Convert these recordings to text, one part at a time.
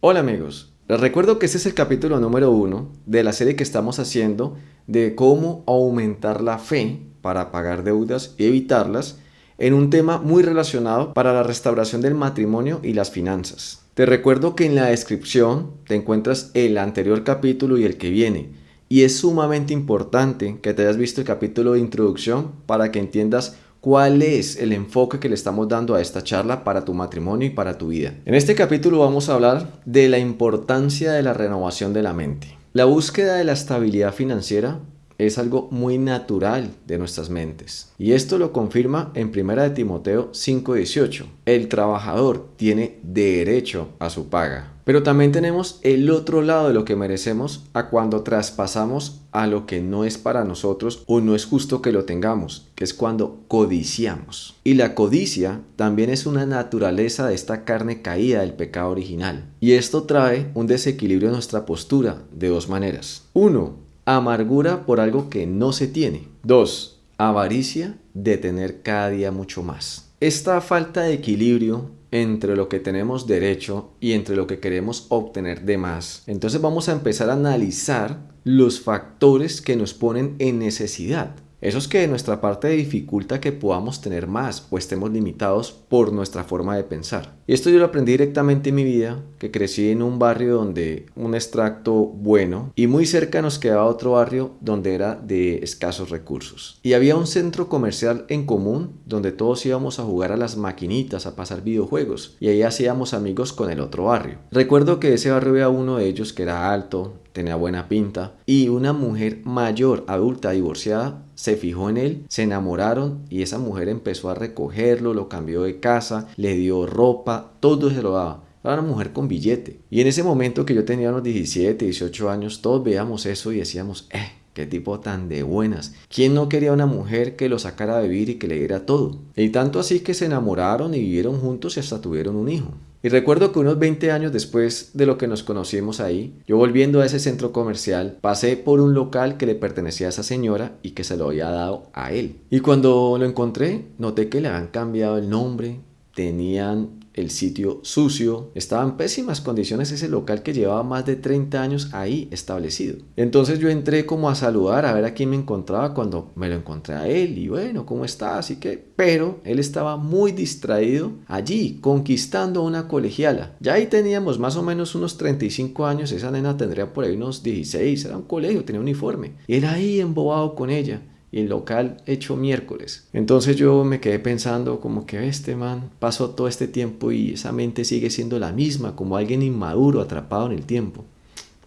Hola amigos, les recuerdo que este es el capítulo número 1 de la serie que estamos haciendo de cómo aumentar la fe para pagar deudas y evitarlas en un tema muy relacionado para la restauración del matrimonio y las finanzas. Te recuerdo que en la descripción te encuentras el anterior capítulo y el que viene, y es sumamente importante que te hayas visto el capítulo de introducción para que entiendas cuál es el enfoque que le estamos dando a esta charla para tu matrimonio y para tu vida. En este capítulo vamos a hablar de la importancia de la renovación de la mente. La búsqueda de la estabilidad financiera es algo muy natural de nuestras mentes. Y esto lo confirma en 1 de Timoteo 5:18. El trabajador tiene derecho a su paga. Pero también tenemos el otro lado de lo que merecemos a cuando traspasamos a lo que no es para nosotros o no es justo que lo tengamos, que es cuando codiciamos. Y la codicia también es una naturaleza de esta carne caída del pecado original. Y esto trae un desequilibrio en nuestra postura de dos maneras. Uno, amargura por algo que no se tiene. 2. Avaricia de tener cada día mucho más. Esta falta de equilibrio entre lo que tenemos derecho y entre lo que queremos obtener de más. Entonces vamos a empezar a analizar los factores que nos ponen en necesidad. Esos que de nuestra parte dificulta que podamos tener más o estemos limitados por nuestra forma de pensar. Y esto yo lo aprendí directamente en mi vida, que crecí en un barrio donde un extracto bueno y muy cerca nos quedaba otro barrio donde era de escasos recursos. Y había un centro comercial en común donde todos íbamos a jugar a las maquinitas, a pasar videojuegos y ahí hacíamos amigos con el otro barrio. Recuerdo que ese barrio había uno de ellos que era alto, tenía buena pinta y una mujer mayor, adulta, divorciada, se fijó en él, se enamoraron y esa mujer empezó a recogerlo, lo cambió de casa, le dio ropa, todo se lo daba. Era una mujer con billete. Y en ese momento que yo tenía unos 17, 18 años, todos veíamos eso y decíamos, qué tipo tan de buenas. ¿Quién no quería una mujer que lo sacara a vivir y que le diera todo? Y tanto así que se enamoraron y vivieron juntos y hasta tuvieron un hijo. Y recuerdo que unos 20 años después de lo que nos conocimos ahí, yo volviendo a ese centro comercial, pasé por un local que le pertenecía a esa señora y que se lo había dado a él. Y cuando lo encontré, noté que le habían cambiado el nombre, tenían el sitio sucio, estaba en pésimas condiciones ese local que llevaba más de 30 años ahí establecido. Entonces yo entré como a saludar, a ver a quién me encontraba cuando me lo encontré a él y bueno, ¿cómo está? Así que, pero él estaba muy distraído allí, conquistando una colegiala. Ya ahí teníamos más o menos unos 35 años, esa nena tendría por ahí unos 16, era un colegio, tenía uniforme. Y era ahí embobado con ella. Y el local hecho miércoles. Entonces yo me quedé pensando como que este man pasó todo este tiempo y esa mente sigue siendo la misma, como alguien inmaduro atrapado en el tiempo.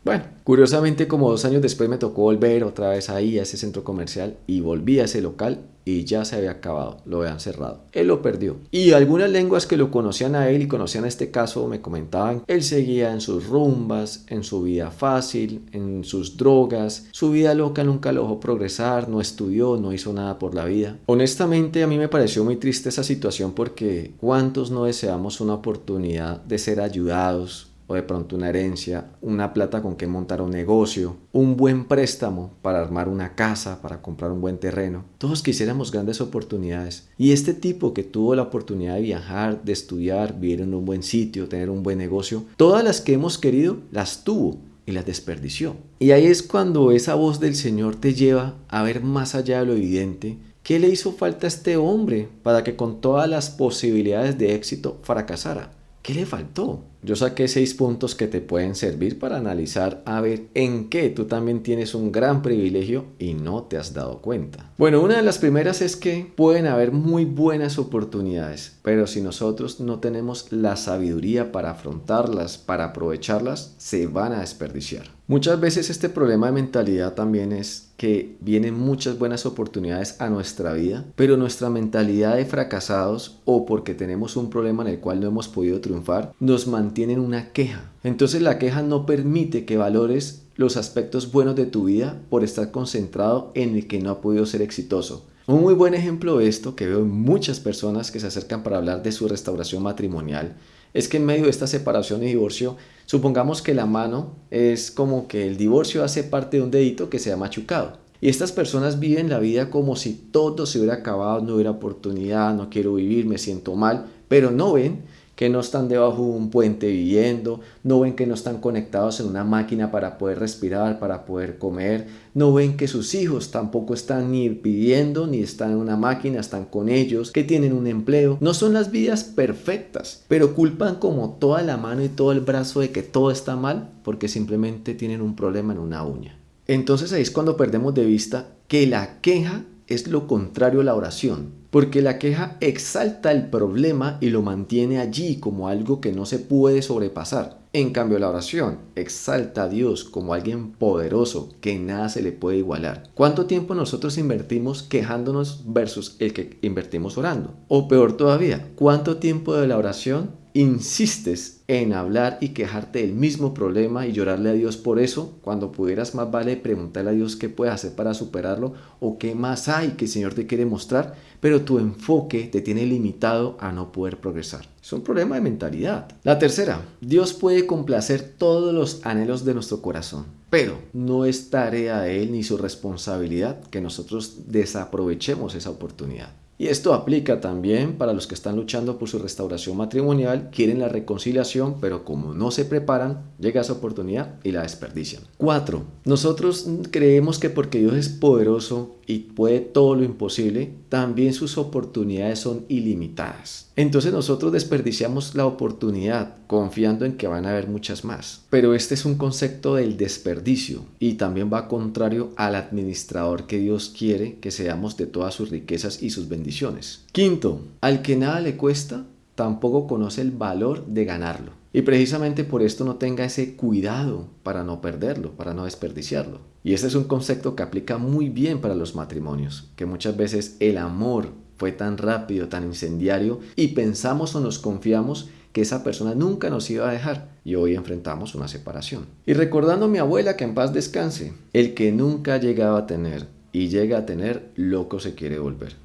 Bueno, curiosamente como 2 años después me tocó volver otra vez ahí a ese centro comercial y volví a ese local y ya se había acabado, lo habían cerrado. Él lo perdió. Y algunas lenguas que lo conocían a él y conocían este caso me comentaban, él seguía en sus rumbas, en su vida fácil, en sus drogas, su vida loca nunca lo dejó progresar, no estudió, no hizo nada por la vida. Honestamente a mí me pareció muy triste esa situación porque ¿cuántos no deseamos una oportunidad de ser ayudados? O de pronto una herencia, una plata con que montar un negocio, un buen préstamo para armar una casa, para comprar un buen terreno. Todos quisiéramos grandes oportunidades. Y este tipo que tuvo la oportunidad de viajar, de estudiar, vivir en un buen sitio, tener un buen negocio, todas las que hemos querido, las tuvo y las desperdició. Y ahí es cuando esa voz del Señor te lleva a ver más allá de lo evidente. ¿Qué le hizo falta a este hombre para que con todas las posibilidades de éxito fracasara? ¿Qué le faltó? Yo saqué 6 puntos que te pueden servir para analizar a ver en qué tú también tienes un gran privilegio y no te has dado cuenta. Bueno, una de las primeras es que pueden haber muy buenas oportunidades, pero si nosotros no tenemos la sabiduría para afrontarlas, para aprovecharlas, se van a desperdiciar. Muchas veces este problema de mentalidad también es que vienen muchas buenas oportunidades a nuestra vida, pero nuestra mentalidad de fracasados o porque tenemos un problema en el cual no hemos podido triunfar, nos mantiene en una queja. Entonces la queja no permite que valores los aspectos buenos de tu vida por estar concentrado en el que no ha podido ser exitoso. Un muy buen ejemplo de esto que veo en muchas personas que se acercan para hablar de su restauración matrimonial es que en medio de esta separación y divorcio, supongamos que la mano es como que el divorcio hace parte de un dedito que se ha machucado. Y estas personas viven la vida como si todo se hubiera acabado, no hubiera oportunidad, no quiero vivir, me siento mal, pero no ven que no están debajo de un puente viviendo, no ven que no están conectados en una máquina para poder respirar, para poder comer, no ven que sus hijos tampoco están ni pidiendo, ni están en una máquina, están con ellos, que tienen un empleo. No son las vidas perfectas, pero culpan como toda la mano y todo el brazo de que todo está mal porque simplemente tienen un problema en una uña. Entonces ahí es cuando perdemos de vista que la queja es lo contrario a la oración. Porque la queja exalta el problema y lo mantiene allí como algo que no se puede sobrepasar. En cambio, la oración exalta a Dios como alguien poderoso que nada se le puede igualar. ¿Cuánto tiempo nosotros invertimos quejándonos versus el que invertimos orando? O peor todavía, ¿cuánto tiempo de la oración insistes en hablar y quejarte del mismo problema y llorarle a Dios por eso, cuando pudieras más vale preguntarle a Dios qué puedes hacer para superarlo o qué más hay que el Señor te quiere mostrar, pero tu enfoque te tiene limitado a no poder progresar? Es un problema de mentalidad. La tercera, Dios puede complacer todos los anhelos de nuestro corazón, pero no es tarea de Él ni su responsabilidad que nosotros desaprovechemos esa oportunidad. Y esto aplica también para los que están luchando por su restauración matrimonial, quieren la reconciliación, pero como no se preparan, llega esa oportunidad y la desperdician. 4. Nosotros creemos que porque Dios es poderoso y puede todo lo imposible, también sus oportunidades son ilimitadas. Entonces nosotros desperdiciamos la oportunidad confiando en que van a haber muchas más. Pero este es un concepto del desperdicio y también va contrario al administrador que Dios quiere que seamos de todas sus riquezas y sus bendiciones. 5. Al que nada le cuesta, tampoco conoce el valor de ganarlo. Y precisamente por esto no tenga ese cuidado para no perderlo, para no desperdiciarlo. Y este es un concepto que aplica muy bien para los matrimonios, que muchas veces el amor fue tan rápido, tan incendiario, y pensamos o nos confiamos que esa persona nunca nos iba a dejar, y hoy enfrentamos una separación. Y recordando a mi abuela, que en paz descanse, el que nunca llegaba a tener y llega a tener, loco se quiere volver.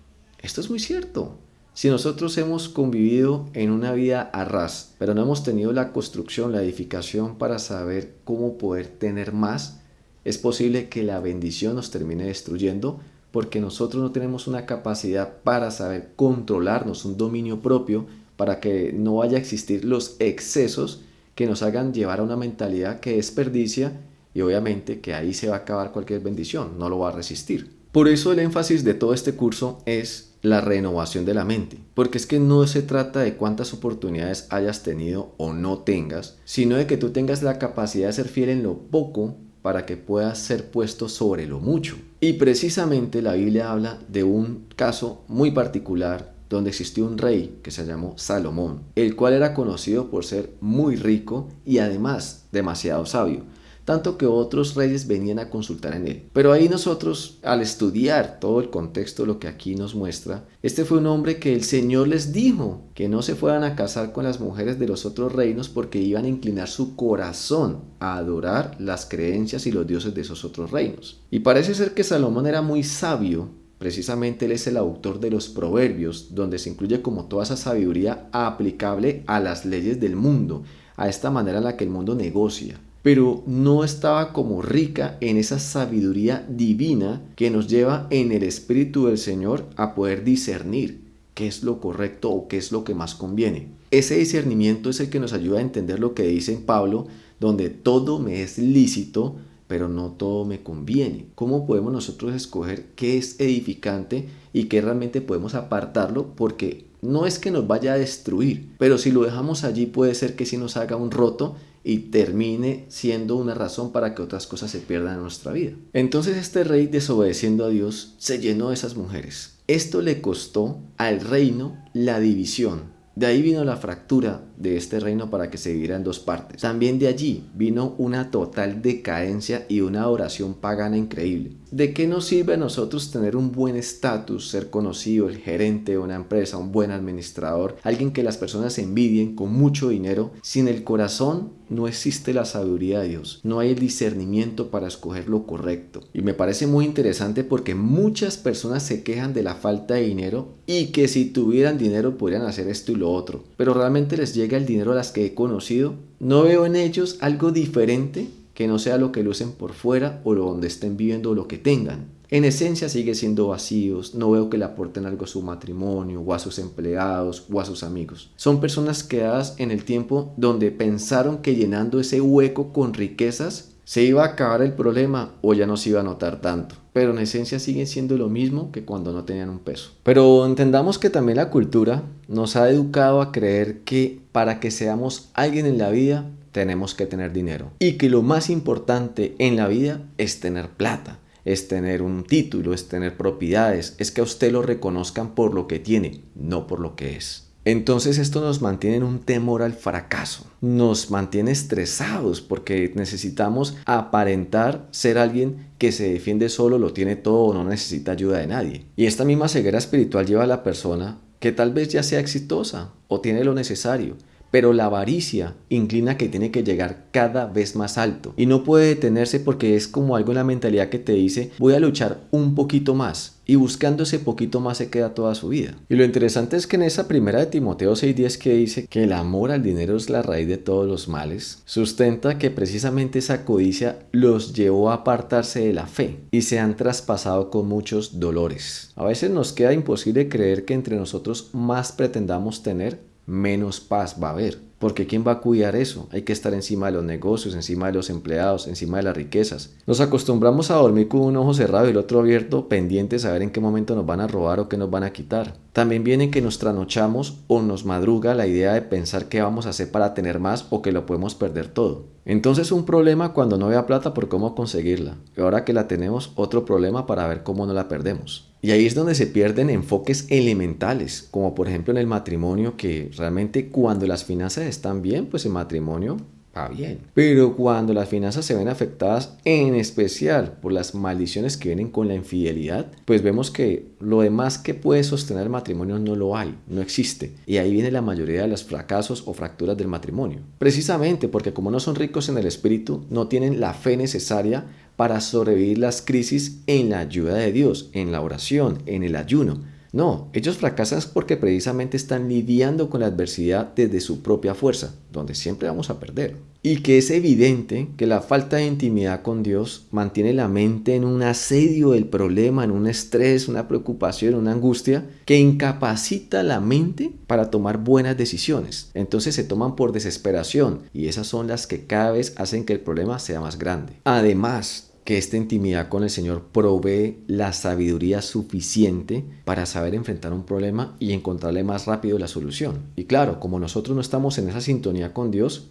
Esto es muy cierto. Si nosotros hemos convivido en una vida a ras, pero no hemos tenido la construcción, la edificación para saber cómo poder tener más, es posible que la bendición nos termine destruyendo porque nosotros no tenemos una capacidad para saber controlarnos, un dominio propio, para que no vaya a existir los excesos que nos hagan llevar a una mentalidad que desperdicia y obviamente que ahí se va a acabar cualquier bendición, no lo va a resistir. Por eso el énfasis de todo este curso es la renovación de la mente, porque es que no se trata de cuántas oportunidades hayas tenido o no tengas, sino de que tú tengas la capacidad de ser fiel en lo poco para que puedas ser puesto sobre lo mucho. Y precisamente la Biblia habla de un caso muy particular donde existió un rey que se llamó Salomón, el cual era conocido por ser muy rico y además demasiado sabio, tanto que otros reyes venían a consultar en él. Pero ahí nosotros, al estudiar todo el contexto, lo que aquí nos muestra, este fue un hombre que el Señor les dijo que no se fueran a casar con las mujeres de los otros reinos porque iban a inclinar su corazón a adorar las creencias y los dioses de esos otros reinos. Y parece ser que Salomón era muy sabio. Precisamente él es el autor de los Proverbios, donde se incluye como toda esa sabiduría aplicable a las leyes del mundo, a esta manera en la que el mundo negocia. Pero no estaba como rica en esa sabiduría divina que nos lleva en el Espíritu del Señor a poder discernir qué es lo correcto o qué es lo que más conviene. Ese discernimiento es el que nos ayuda a entender lo que dice en Pablo, donde todo me es lícito, pero no todo me conviene. ¿Cómo podemos nosotros escoger qué es edificante y qué realmente podemos apartarlo? Porque no es que nos vaya a destruir, pero si lo dejamos allí puede ser que sí nos haga un roto y termine siendo una razón para que otras cosas se pierdan en nuestra vida. Entonces este rey, desobedeciendo a Dios, se llenó de esas mujeres. Esto le costó al reino la división. De ahí vino la fractura de este reino para que se dividiera en dos partes. También de allí vino una total decadencia y una adoración pagana increíble. ¿De qué nos sirve a nosotros tener un buen estatus, ser conocido, el gerente de una empresa, un buen administrador, alguien que las personas envidien con mucho dinero, si en el corazón no existe la sabiduría de Dios, no hay el discernimiento para escoger lo correcto? Y me parece muy interesante porque muchas personas se quejan de la falta de dinero y que si tuvieran dinero podrían hacer esto y lo otro, pero realmente les llega el dinero a las que he conocido. No veo en ellos algo diferente que no sea lo que lucen por fuera o lo donde estén viviendo o lo que tengan. En esencia sigue siendo vacíos, no veo que le aporten algo a su matrimonio o a sus empleados o a sus amigos. Son personas quedadas en el tiempo donde pensaron que llenando ese hueco con riquezas se iba a acabar el problema o ya no se iba a notar tanto. Pero en esencia siguen siendo lo mismo que cuando no tenían un peso. Pero entendamos que también la cultura nos ha educado a creer que para que seamos alguien en la vida tenemos que tener dinero. Y que lo más importante en la vida es tener plata, es tener un título, es tener propiedades, es que a usted lo reconozcan por lo que tiene, no por lo que es. Entonces esto nos mantiene en un temor al fracaso, nos mantiene estresados porque necesitamos aparentar ser alguien que se defiende solo, lo tiene todo o no necesita ayuda de nadie. Y esta misma ceguera espiritual lleva a la persona que tal vez ya sea exitosa o tiene lo necesario, pero la avaricia inclina que tiene que llegar cada vez más alto y no puede detenerse porque es como algo en la mentalidad que te dice voy a luchar un poquito más y buscando ese poquito más se queda toda su vida. Y lo interesante es que en esa primera de Timoteo 6:10 que dice que el amor al dinero es la raíz de todos los males, sustenta que precisamente esa codicia los llevó a apartarse de la fe y se han traspasado con muchos dolores. A veces nos queda imposible creer que entre nosotros más pretendamos tener, menos paz va a haber. Porque ¿quién va a cuidar eso? Hay que estar encima de los negocios, encima de los empleados, encima de las riquezas. Nos acostumbramos a dormir con un ojo cerrado y el otro abierto, pendientes a ver en qué momento nos van a robar o qué nos van a quitar. También viene que nos trasnochamos o nos madruga la idea de pensar qué vamos a hacer para tener más o que lo podemos perder todo. Entonces un problema cuando no había plata por cómo conseguirla. Y ahora que la tenemos, otro problema para ver cómo no la perdemos. Y ahí es donde se pierden enfoques elementales, como por ejemplo en el matrimonio, que realmente cuando las finanzas están bien, pues el matrimonio va bien. Pero cuando las finanzas se ven afectadas, en especial por las maldiciones que vienen con la infidelidad, pues vemos que lo demás que puede sostener el matrimonio no lo hay, no existe. Y ahí viene la mayoría de los fracasos o fracturas del matrimonio. Precisamente porque como no son ricos en el espíritu, no tienen la fe necesaria para sobrevivir las crisis en la ayuda de Dios, en la oración, en el ayuno. No, ellos fracasan porque precisamente están lidiando con la adversidad desde su propia fuerza, donde siempre vamos a perder. Y que es evidente que la falta de intimidad con Dios mantiene la mente en un asedio del problema, en un estrés, una preocupación, una angustia que incapacita la mente para tomar buenas decisiones. Entonces se toman por desesperación y esas son las que cada vez hacen que el problema sea más grande. Además, que esta intimidad con el Señor provee la sabiduría suficiente para saber enfrentar un problema y encontrarle más rápido la solución. Y claro, como nosotros no estamos en esa sintonía con Dios,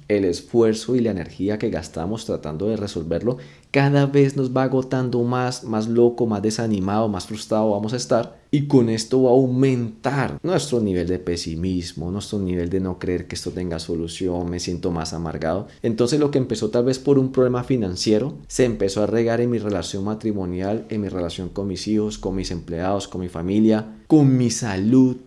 el esfuerzo y la energía que gastamos tratando de resolverlo cada vez nos va agotando más loco, más desanimado, más frustrado vamos a estar. Y con esto va a aumentar nuestro nivel de pesimismo, nuestro nivel de no creer que esto tenga solución, me siento más amargado. Entonces lo que empezó tal vez por un problema financiero, se empezó a regar en mi relación matrimonial, en mi relación con mis hijos, con mis empleados, con mi familia, con mi salud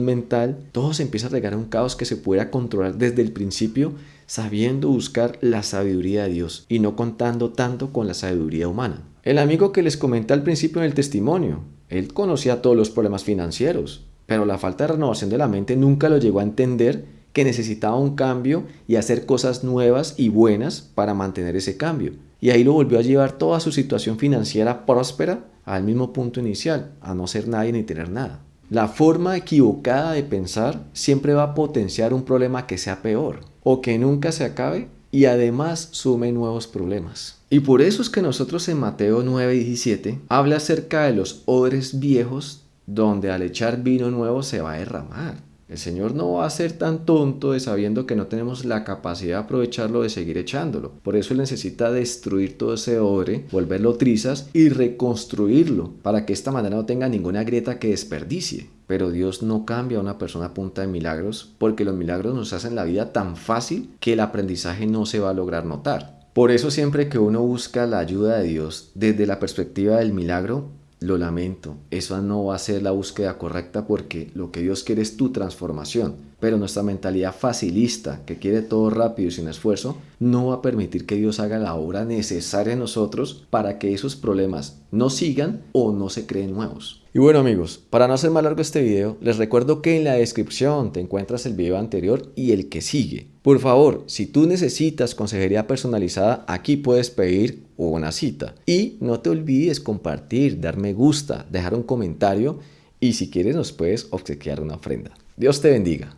mental. Todo se empieza a regar en un caos que se pudiera controlar desde el principio, sabiendo buscar la sabiduría de Dios y no contando tanto con la sabiduría humana. El amigo que les comenté al principio en el testimonio, él conocía todos los problemas financieros, pero la falta de renovación de la mente nunca lo llegó a entender que necesitaba un cambio y hacer cosas nuevas y buenas para mantener ese cambio. Y ahí lo volvió a llevar toda su situación financiera próspera al mismo punto inicial, a no ser nadie ni tener nada. La forma equivocada de pensar siempre va a potenciar un problema que sea peor o que nunca se acabe y además sume nuevos problemas. Y por eso es que nosotros en Mateo 9:17 habla acerca de los odres viejos donde al echar vino nuevo se va a derramar. El Señor no va a ser tan tonto de sabiendo que no tenemos la capacidad de aprovecharlo de seguir echándolo. Por eso Él necesita destruir todo ese odre, volverlo trizas y reconstruirlo para que de esta manera no tenga ninguna grieta que desperdicie. Pero Dios no cambia a una persona a punta de milagros porque los milagros nos hacen la vida tan fácil que el aprendizaje no se va a lograr notar. Por eso siempre que uno busca la ayuda de Dios desde la perspectiva del milagro, lo lamento, esa no va a ser la búsqueda correcta porque lo que Dios quiere es tu transformación. Pero nuestra mentalidad facilista, que quiere todo rápido y sin esfuerzo, no va a permitir que Dios haga la obra necesaria en nosotros para que esos problemas no sigan o no se creen nuevos. Y bueno amigos, para no hacer más largo este video, les recuerdo que en la descripción te encuentras el video anterior y el que sigue. Por favor, si tú necesitas consejería personalizada, aquí puedes pedir una cita. Y no te olvides compartir, dar me gusta, dejar un comentario y si quieres nos puedes obsequiar una ofrenda. Dios te bendiga.